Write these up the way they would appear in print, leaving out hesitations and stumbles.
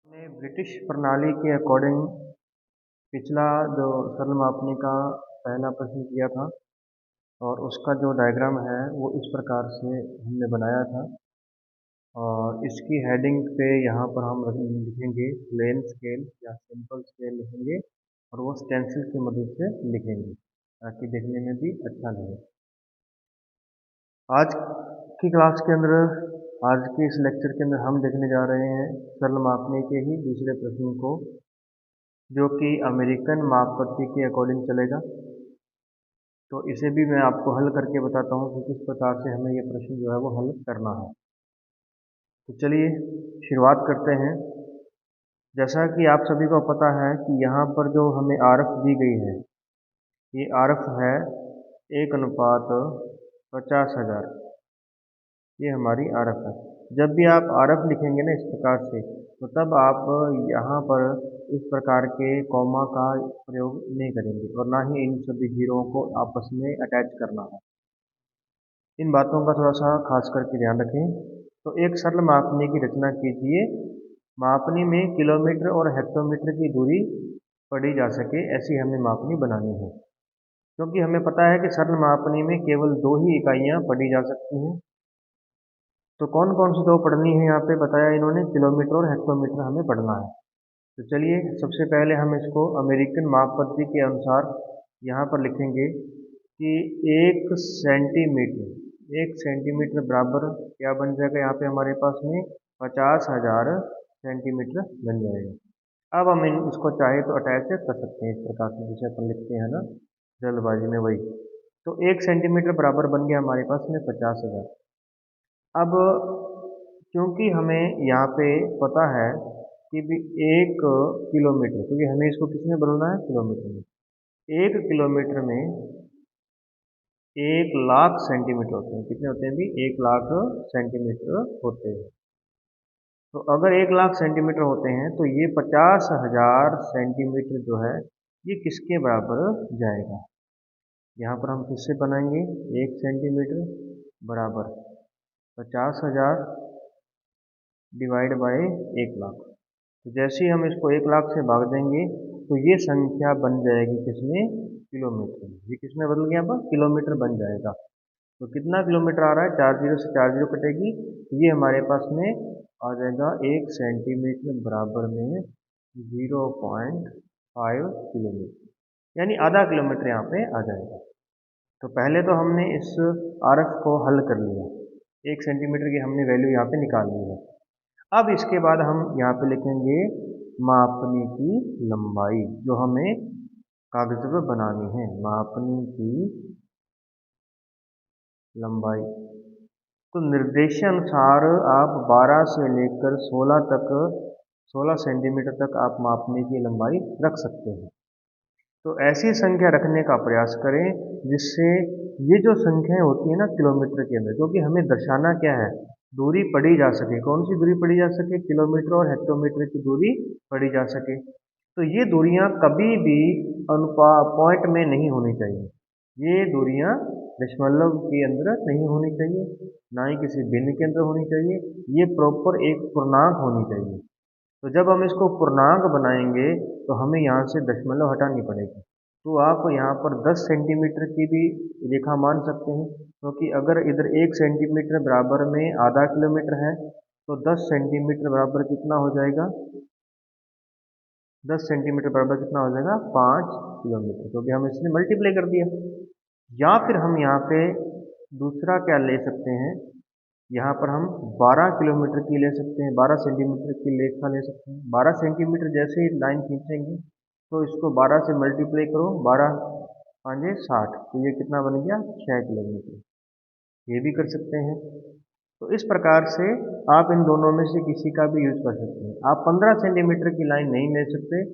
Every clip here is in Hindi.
हमने ब्रिटिश प्रणाली के अकॉर्डिंग पिछला जो सरल मापने का पहला प्रश्न किया था और उसका जो डायग्राम है वो इस प्रकार से हमने बनाया था। और इसकी हेडिंग पे यहाँ पर हम लिखेंगे प्लेन स्केल या सिंपल स्केल लिखेंगे और वो स्टेंसिल की मदद से लिखेंगे ताकि देखने में भी अच्छा लगे। आज की क्लास के अंदर, आज के इस लेक्चर के अंदर हम देखने जा रहे हैं सरल मापने के ही दूसरे प्रश्न को, जो कि अमेरिकन माप पद्धति के अकॉर्डिंग चलेगा। तो इसे भी मैं आपको हल करके बताता हूँ कि किस प्रकार से हमें ये प्रश्न जो है वो हल करना है। तो चलिए शुरुआत करते हैं। जैसा कि आप सभी को पता है कि यहाँ पर जो हमें आरएफ दी गई है, ये आरएफ है 1:50,000। ये हमारी आरएफ है। जब भी आप आरएफ लिखेंगे ना इस प्रकार से, तो तब आप यहाँ पर इस प्रकार के कॉमा का प्रयोग नहीं करेंगे और ना ही इन सभी जीरों को आपस में अटैच करना है। इन बातों का थोड़ा सा खास करके ध्यान रखें। तो एक सरल मापनी की रचना कीजिए। मापनी में किलोमीटर और हेक्टोमीटर की दूरी पढ़ी जा सके ऐसी हमें मापनी बनानी है, क्योंकि हमें पता है कि सरल मापनी में केवल 2 ही इकाइयाँ पढ़ी जा सकती हैं। तो कौन कौन सी 2 पढ़नी है यहाँ पे बताया इन्होंने, किलोमीटर और हेक्टोमीटर हमें पढ़ना है। तो चलिए सबसे पहले हम इसको अमेरिकन माप पद्धति के अनुसार यहाँ पर लिखेंगे कि 1 सेंटीमीटर बराबर क्या बन जाएगा, यहाँ पे हमारे पास में 50,000 सेंटीमीटर बन जाएगा। अब हम इसको चाहे तो अटैच कर सकते हैं इस प्रकार से, जिसे अपन लिखते हैं ना जल्दबाजी में, वही। तो 1 सेंटीमीटर बराबर बन गया हमारे पास में 50,000। अब क्योंकि हमें यहाँ पे पता है कि भी 1 किलोमीटर, क्योंकि हमें इसको किस में बदलना है, किलोमीटर में। 1 किलोमीटर में 1,00,000 सेंटीमीटर होते हैं। कितने होते हैं भी, 1,00,000 सेंटीमीटर होते हैं। तो अगर 1,00,000 सेंटीमीटर होते हैं तो ये 50,000 सेंटीमीटर जो है ये किसके बराबर जाएगा। यहाँ पर हम किससे बनाएंगे, 1 सेंटीमीटर बराबर 50,000 डिवाइड बाय 1,00,000। तो जैसे ही हम इसको 1,00,000 से भाग देंगे तो ये संख्या बन जाएगी किसमें, किलोमीटर में। ये किसमें बदल गया, अब किलोमीटर बन जाएगा। तो कितना किलोमीटर आ रहा है, 4 जीरो से 4 जीरो कटेगी, तो ये हमारे पास में आ जाएगा 1 सेंटीमीटर बराबर में 0.5 किलोमीटर, यानी आधा किलोमीटर यहाँ पे आ जाएगा। तो पहले तो हमने इस आरएफ को हल कर लिया, 1 सेंटीमीटर की हमने वैल्यू यहाँ पे निकाल ली है। अब इसके बाद हम यहाँ पे लिखेंगे मापनी की लंबाई, जो हमें कागज पर बनानी है, मापनी की लंबाई। तो निर्देशानुसार आप 12 से लेकर 16 सेंटीमीटर तक आप मापने की लंबाई रख सकते हैं। तो ऐसी संख्या रखने का प्रयास करें जिससे ये जो संख्याएं होती है ना किलोमीटर के अंदर, क्योंकि हमें दर्शाना क्या है, दूरी पढ़ी जा सके। कौन सी दूरी पढ़ी जा सके, किलोमीटर और हेक्टोमीटर की दूरी पढ़ी जा सके। तो ये दूरियां कभी भी पॉइंट में नहीं होनी चाहिए, ये दूरियां दशमलव के अंदर नहीं होनी चाहिए, ना ही किसी भिन्न के अंदर होनी चाहिए, ये प्रॉपर एक पूर्णांक होनी चाहिए। तो जब हम इसको पूर्णांक बनाएंगे तो हमें यहाँ से दशमलव हटानी पड़ेगी। तो आप यहाँ पर 10 सेंटीमीटर की भी रेखा मान सकते हैं, क्योंकि अगर इधर 1 सेंटीमीटर बराबर में आधा किलोमीटर है तो 10 सेंटीमीटर बराबर कितना हो जाएगा, 10 सेंटीमीटर बराबर कितना हो जाएगा, 5 किलोमीटर, क्योंकि हम इसने मल्टीप्लाई कर दिया। या फिर हम यहाँ पे दूसरा क्या ले सकते हैं, यहाँ पर हम 12 किलोमीटर की ले सकते हैं, 12 सेंटीमीटर की रेखा ले सकते हैं। 12 सेंटीमीटर जैसे ही लाइन खींचेंगे तो इसको 12 से मल्टीप्लाई करो, 12 5 60, तो ये कितना बन गया, 6 किलोमीटर। ये भी कर सकते हैं। तो इस प्रकार से आप इन दोनों में से किसी का भी यूज कर सकते हैं। आप 15 सेंटीमीटर की लाइन नहीं ले सकते,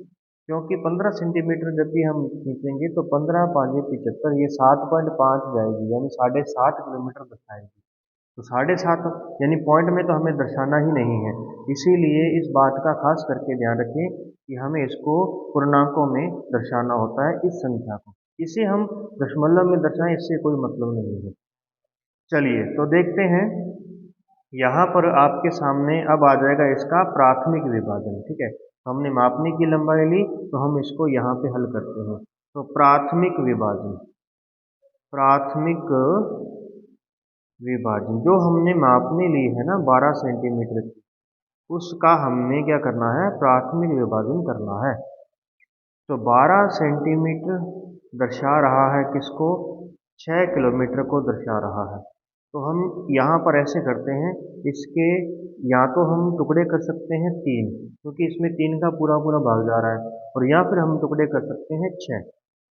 क्योंकि 15 सेंटीमीटर जब भी हम खींचेंगे तो 15 5 75, ये 7.5 जाएगी, यानी 7.5 किलोमीटर दर्शाएगी। तो 7.5 यानी पॉइंट में तो हमें दर्शाना ही नहीं है। इसीलिए इस बात का खास करके ध्यान रखें कि हमें इसको पूर्णांकों में दर्शाना होता है, इस संख्या को। इसे हम दशमलव में दर्शाएं, इससे कोई मतलब नहीं है। चलिए तो देखते हैं यहाँ पर आपके सामने अब आ जाएगा इसका प्राथमिक विभाजन। ठीक है, तो हमने मापने की लंबाई ली, तो हम इसको यहाँ पे हल करते हैं। तो प्राथमिक विभाजन, प्राथमिक विभाजन जो हमने मापने ली है ना 12 सेंटीमीटर की, उसका हमने क्या करना है, प्राथमिक विभाजन करना है। तो 12 सेंटीमीटर दर्शा रहा है किसको, 6 किलोमीटर को दर्शा रहा है। तो हम यहाँ पर ऐसे करते हैं, इसके या तो हम टुकड़े कर सकते हैं 3, क्योंकि इसमें 3 का पूरा पूरा भाग जा रहा है, और या फिर हम टुकड़े कर सकते हैं 6।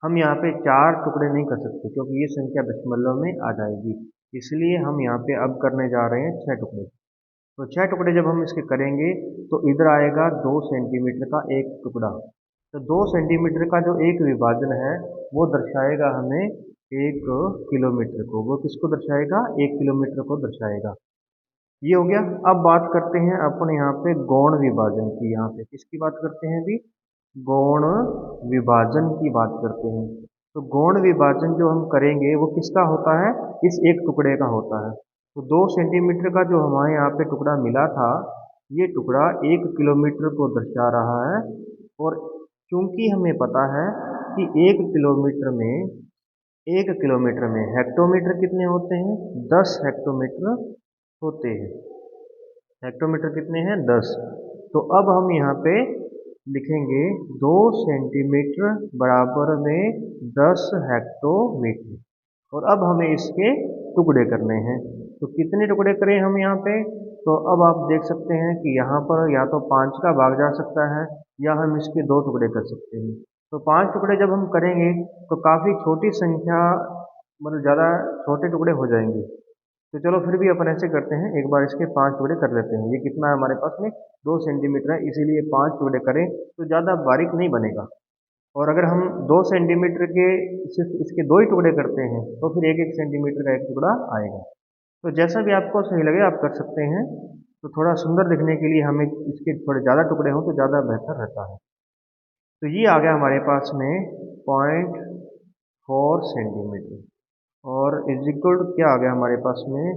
हम यहाँ पे 4 टुकड़े नहीं कर सकते, क्योंकि ये संख्या दशमलव में आ जाएगी, इसलिए हम यहाँ पे अब करने जा रहे हैं 6 टुकड़े। तो 6 टुकड़े जब हम इसके करेंगे, तो इधर आएगा 2 सेंटीमीटर का एक टुकड़ा। तो 2 सेंटीमीटर का जो एक विभाजन है, वो दर्शाएगा हमें 1 किलोमीटर को। वो किसको दर्शाएगा, 1 किलोमीटर को दर्शाएगा। ये हो गया। अब बात करते हैं अपन यहाँ पे गौण विभाजन की। यहाँ पे किसकी बात करते हैं अभी, गौण विभाजन की बात करते हैं। तो गौण विभाजन जो हम करेंगे वो किसका होता है, इस एक टुकड़े का होता है। तो 2 सेंटीमीटर का जो हमारे यहाँ पे टुकड़ा मिला था, ये टुकड़ा 1 किलोमीटर को दर्शा रहा है। और क्योंकि हमें पता है कि 1 किलोमीटर में हेक्टोमीटर कितने होते हैं, 10 हेक्टोमीटर होते हैं। हेक्टोमीटर कितने हैं, 10। तो अब हम यहाँ पे लिखेंगे 2 सेंटीमीटर बराबर में 10 हेक्टोमीटर। और अब हमें इसके टुकड़े करने हैं। तो कितने टुकड़े करें हम यहाँ पे, तो अब आप देख सकते हैं कि यहाँ पर या तो 5 का भाग जा सकता है, या हम इसके 2 टुकड़े कर सकते हैं। तो 5 टुकड़े जब हम करेंगे तो काफ़ी छोटी संख्या, मतलब ज़्यादा छोटे टुकड़े हो जाएंगे। तो चलो फिर भी अपन ऐसे करते हैं, एक बार इसके 5 टुकड़े कर लेते हैं। ये कितना है हमारे पास में, 2 सेंटीमीटर है, इसीलिए 5 टुकड़े करें तो ज़्यादा बारीक नहीं बनेगा। और अगर हम 2 सेंटीमीटर के सिर्फ इसके 2 ही टुकड़े करते हैं, तो फिर 1-1 सेंटीमीटर का एक टुकड़ा आएगा। तो जैसा भी आपको सही लगे आप कर सकते हैं। तो थोड़ा सुंदर दिखने के लिए हमें इसके थोड़े ज़्यादा टुकड़े हों तो ज़्यादा बेहतर रहता है। तो ये आ गया हमारे पास में 0.4 सेंटीमीटर, और इज इक्वल टू क्या आ गया हमारे पास में,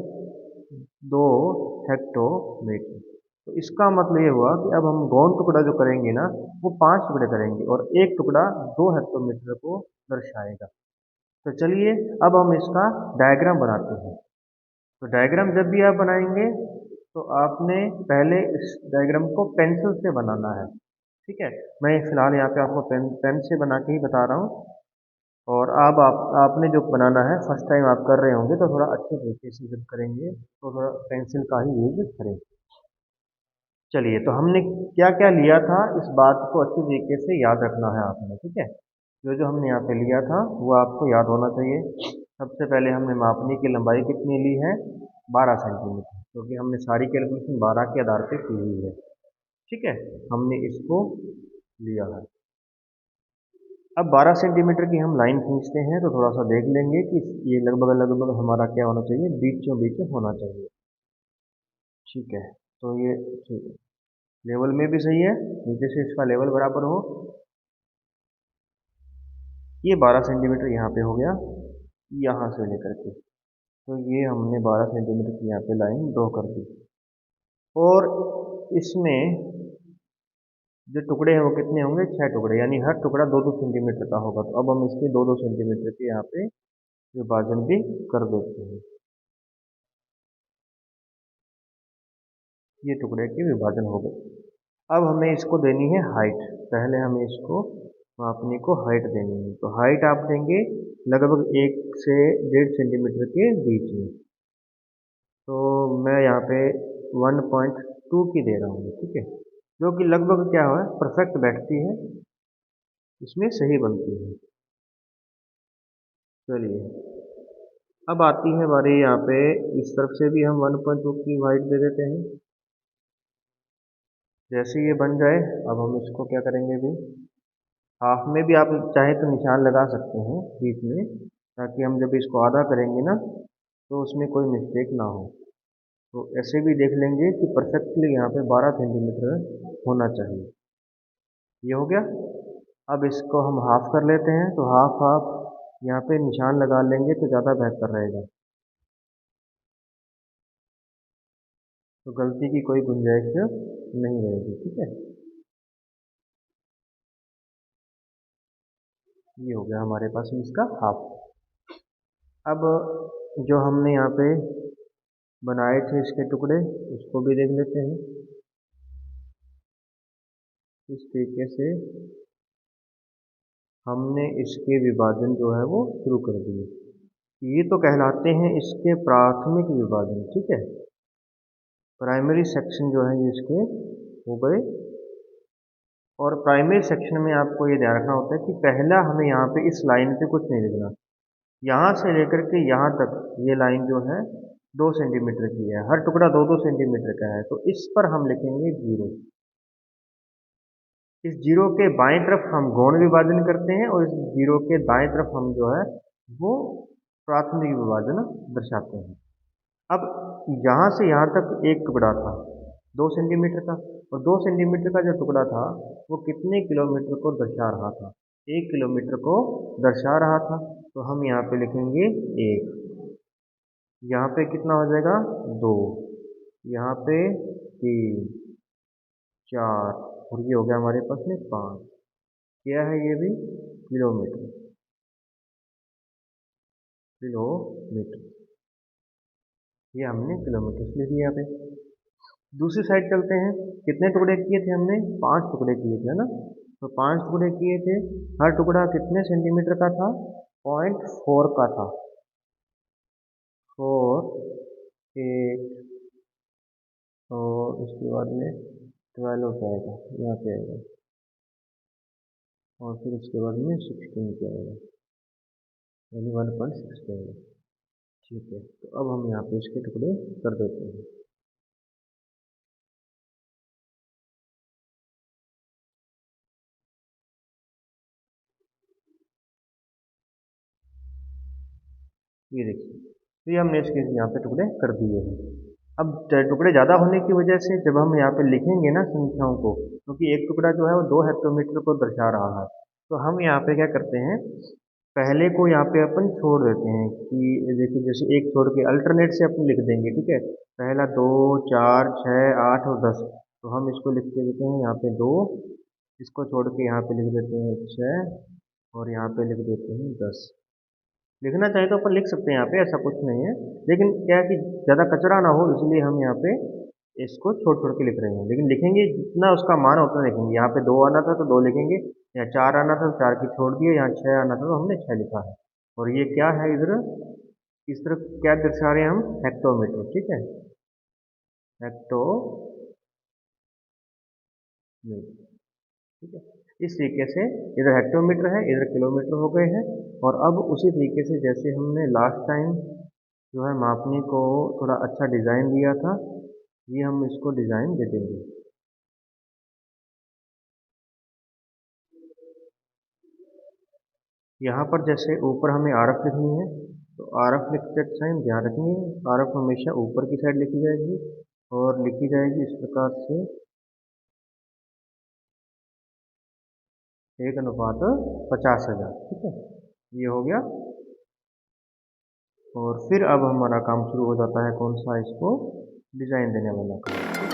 2 हेक्टोमीटर। तो इसका मतलब ये हुआ कि अब हम गौण टुकड़ा जो करेंगे ना, वो 5 टुकड़े करेंगे, और एक टुकड़ा 2 हेक्टोमीटर को दर्शाएगा। तो चलिए अब हम इसका डायग्राम बनाते हैं। तो डायग्राम जब भी आप बनाएंगे, तो आपने पहले इस डायग्राम को पेंसिल से बनाना है। ठीक है, मैं फिलहाल यहाँ पे आपको पेन से बना के ही बता रहा हूँ। और अब आपने जो बनाना है, फर्स्ट टाइम आप कर रहे होंगे, तो थोड़ा अच्छे तरीके से जब करेंगे तो थोड़ा पेंसिल का ही यूज करें। चलिए, तो हमने क्या क्या लिया था, इस बात को अच्छे तरीके से याद रखना है आपने। ठीक है, जो जो हमने यहाँ पे लिया था वो आपको याद होना चाहिए। सबसे पहले हमने मापने की लंबाई कितनी ली है, 12 सेंटीमीटर, क्योंकि हमने सारी कैलकुलेशन 12 के आधार पे की हुई है। ठीक है, हमने इसको लिया है। अब 12 सेंटीमीटर की हम लाइन खींचते हैं, तो थोड़ा सा देख लेंगे कि ये लगभग लगभग हमारा क्या होना चाहिए, बीचों बीच होना चाहिए। ठीक है, तो ये ठीक है, लेवल में भी सही है, नीचे से इसका लेवल बराबर हो। ये 12 सेंटीमीटर यहाँ पे हो गया, यहाँ से लेकर के। तो ये हमने 12 सेंटीमीटर की यहाँ पे लाइन ड्रॉ कर दी। और इसमें जो टुकड़े हैं वो कितने होंगे, 6 टुकड़े, यानी हर टुकड़ा 2-2 सेंटीमीटर का होगा। तो अब हम इसके 2-2 सेंटीमीटर के यहाँ पे विभाजन भी कर देते हैं। ये टुकड़े के विभाजन हो गए। अब हमें इसको देनी है हाइट। पहले हमें इसको मापने को हाइट देनी है। तो हाइट आप देंगे लगभग 1 से 1.5 सेंटीमीटर के बीच में। तो मैं यहाँ पे 1.2 की दे रहा हूँ। ठीक है, जो कि लगभग क्या है, परफेक्ट बैठती है, इसमें सही बनती है। चलिए, अब आती है बारी यहाँ पे, इस तरफ से भी हम 1.2 की हाइट दे देते हैं। जैसे ये बन जाए, अब हम इसको क्या करेंगे भी, हाफ में भी आप चाहे तो निशान लगा सकते हैं बीच में, ताकि हम जब इसको आधा करेंगे ना, तो उसमें कोई मिस्टेक ना हो। तो ऐसे भी देख लेंगे कि परफेक्टली यहाँ पे 12 सेंटीमीटर होना चाहिए। ये हो गया। अब इसको हम हाफ कर लेते हैं। तो हाफ हाफ यहाँ पे निशान लगा लेंगे तो ज़्यादा बेहतर रहेगा। तो गलती की कोई गुंजाइश नहीं रहेगी। ठीक है, ये हो गया हमारे पास इसका हाफ। अब जो हमने यहाँ पे बनाए थे इसके टुकड़े, उसको भी देख लेते हैं। इस तरीके से हमने इसके विभाजन जो है वो शुरू कर दिए। ये तो कहलाते हैं इसके प्राथमिक विभाजन। ठीक है, प्राइमरी सेक्शन जो है ये इसके हो गए। और प्राइमरी सेक्शन में आपको ये ध्यान रखना होता है कि पहला हमें यहाँ पे इस लाइन पे कुछ नहीं लिखना। यहाँ से लेकर के यहाँ तक ये लाइन जो है 2 सेंटीमीटर की है, हर टुकड़ा 2-2 सेंटीमीटर का है, तो इस पर हम लिखेंगे 0। इस 0 के बाएं तरफ हम गौण विभाजन करते हैं और इस 0 के दाएं तरफ हम जो है वो प्राथमिक विभाजन दर्शाते हैं। अब यहाँ से यहाँ तक एक टुकड़ा था 2 सेंटीमीटर का, और 2 सेंटीमीटर का जो टुकड़ा था वो कितने किलोमीटर को दर्शा रहा था? 1 किलोमीटर को दर्शा रहा था। तो हम यहाँ पे लिखेंगे 1, यहाँ पे कितना हो जाएगा 2, यहाँ पे 3, 4, और ये हो गया हमारे पास में 5। क्या है ये भी? किलोमीटर। किलोमीटर, ये हमने किलोमीटर लिख दिया यहाँ पे। दूसरी साइड चलते हैं। कितने टुकड़े किए थे हमने? 5 टुकड़े किए थे, है ना? तो 5 टुकड़े किए थे, हर टुकड़ा कितने सेंटीमीटर का था? 0.4 का था। 4, 8, और उसके बाद में 12 पे आएगा, यहाँ पे आएगा, और फिर उसके बाद में 16 पे आएगा, यानी 1.6 पे आएगा। ठीक है, तो अब हम यहाँ पे इसके टुकड़े कर देते हैं। ये देखिए, तो ये हमने इसके यहाँ पे टुकड़े कर दिए हैं। अब टुकड़े ज़्यादा होने की वजह से जब हम यहाँ पे लिखेंगे ना संख्याओं को, क्योंकि एक टुकड़ा जो है वो 2 हेक्टोमीटर को दर्शा रहा है, तो हम यहाँ पे क्या करते हैं, पहले को यहाँ पे अपन छोड़ देते हैं कि देखिए जैसे एक छोड़ के अल्टरनेट से अपन लिख देंगे। ठीक है, पहला 2, 4, 6, 8 और 10, तो हम इसको लिख देते हैं यहाँ पे 2, इसको छोड़ के यहाँ पे लिख देते हैं 6, और यहाँ पे लिख देते हैं 10। लिखना चाहे तो अपन लिख सकते हैं यहाँ पे, ऐसा कुछ नहीं है, लेकिन क्या है कि ज़्यादा कचरा ना हो इसलिए हम यहाँ पे इसको छोड़ छोड़ के लिख रहे हैं। लेकिन लिखेंगे जितना उसका मान है उतना लिखेंगे। यहाँ पे 2 आना था तो 2 लिखेंगे, या 4 आना था तो 4 की छोड़ दिए, यहाँ 6 आना था तो हमने 6 लिखा है। और ये क्या है इधर, इस तरफ क्या दर्शा रहे हैं हम? हेक्टोमीटर। ठीक है, हेक्टोमीटर। ठीक है, इस तरीके से इधर हेक्टोमीटर है, इधर किलोमीटर हो गए हैं। और अब उसी तरीके से जैसे हमने लास्ट टाइम जो है मापने को थोड़ा अच्छा डिज़ाइन दिया था, ये हम इसको डिज़ाइन दे देंगे। यहाँ पर जैसे ऊपर हमें आरफ लिखनी है, तो आरफ लिखते टाइम ध्यान रखेंगे आरफ हमेशा ऊपर की साइड लिखी जाएगी, और लिखी जाएगी इस प्रकार से 1:50,000। ठीक है, ये हो गया। और फिर अब हमारा काम शुरू हो जाता है, कौन सा? इसको डिज़ाइन देने वाला काम।